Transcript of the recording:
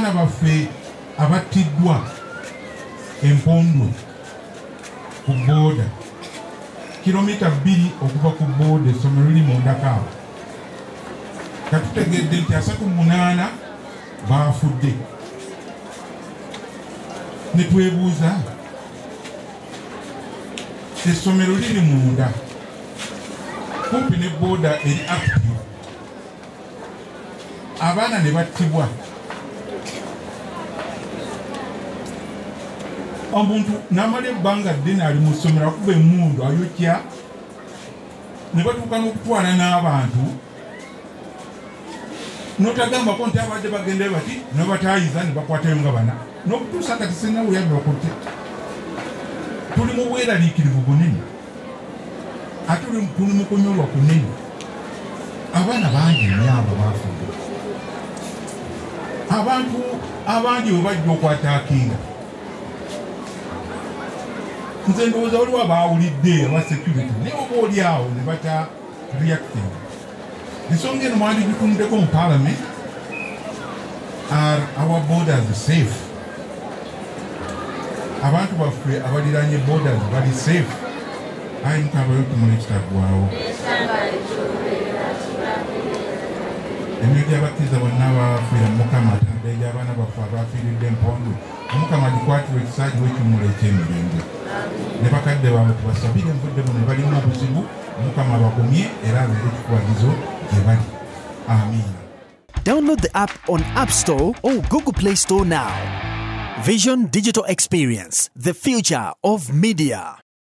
abaana baffe abattiddwa empondwe ku booda kilomita 2 okuva ku booda essomero liri mu Ndakawa katutegedde nti 38 baafudde ne twebuuza essomero liri munda kumpi ne booda eri active abaana ne battibwa omuntu n'amala ebbanga ddene ali mu ssomero akuba emmundu ayokya ne batuuka n'okutwala n'abantu n'otagambako nti abadde bagendayo bati ne bataayiza ne bakwatayo nga bana n'okutuusa kati sinnawe yabbe bakutte tuli mu bweraliikirivu bunene ate tuli mu kunyolwa kunene abaana bangi nnyo abo baafudde abantu abangi bwe bajja okwataakinga nze ndowooza waliwo abaawulidde aba security naye oba oli awo ne bata reacting ensonga eno mwandi gitunuddeko mu parliament. Are our borders safe? Abantu baffe abaliranye borders bali safe? Ayi mutabayo tumule kitagwawo emyoyo gy'abakkiriza bonna abafiira Mukama atadde egy'abaana baffe abafiiridde empondwe Omukama gikwatire ekisaaji w'ekimula eky'emirembe ne bakadde baabwe tubasabire envudde buno ne balimu obuzibu Omukama abagumye era abeere ekikubagizo gye bali. Amiina. Download the app on App Store or Google Play Store now. Vision Digital Experience, the future of media.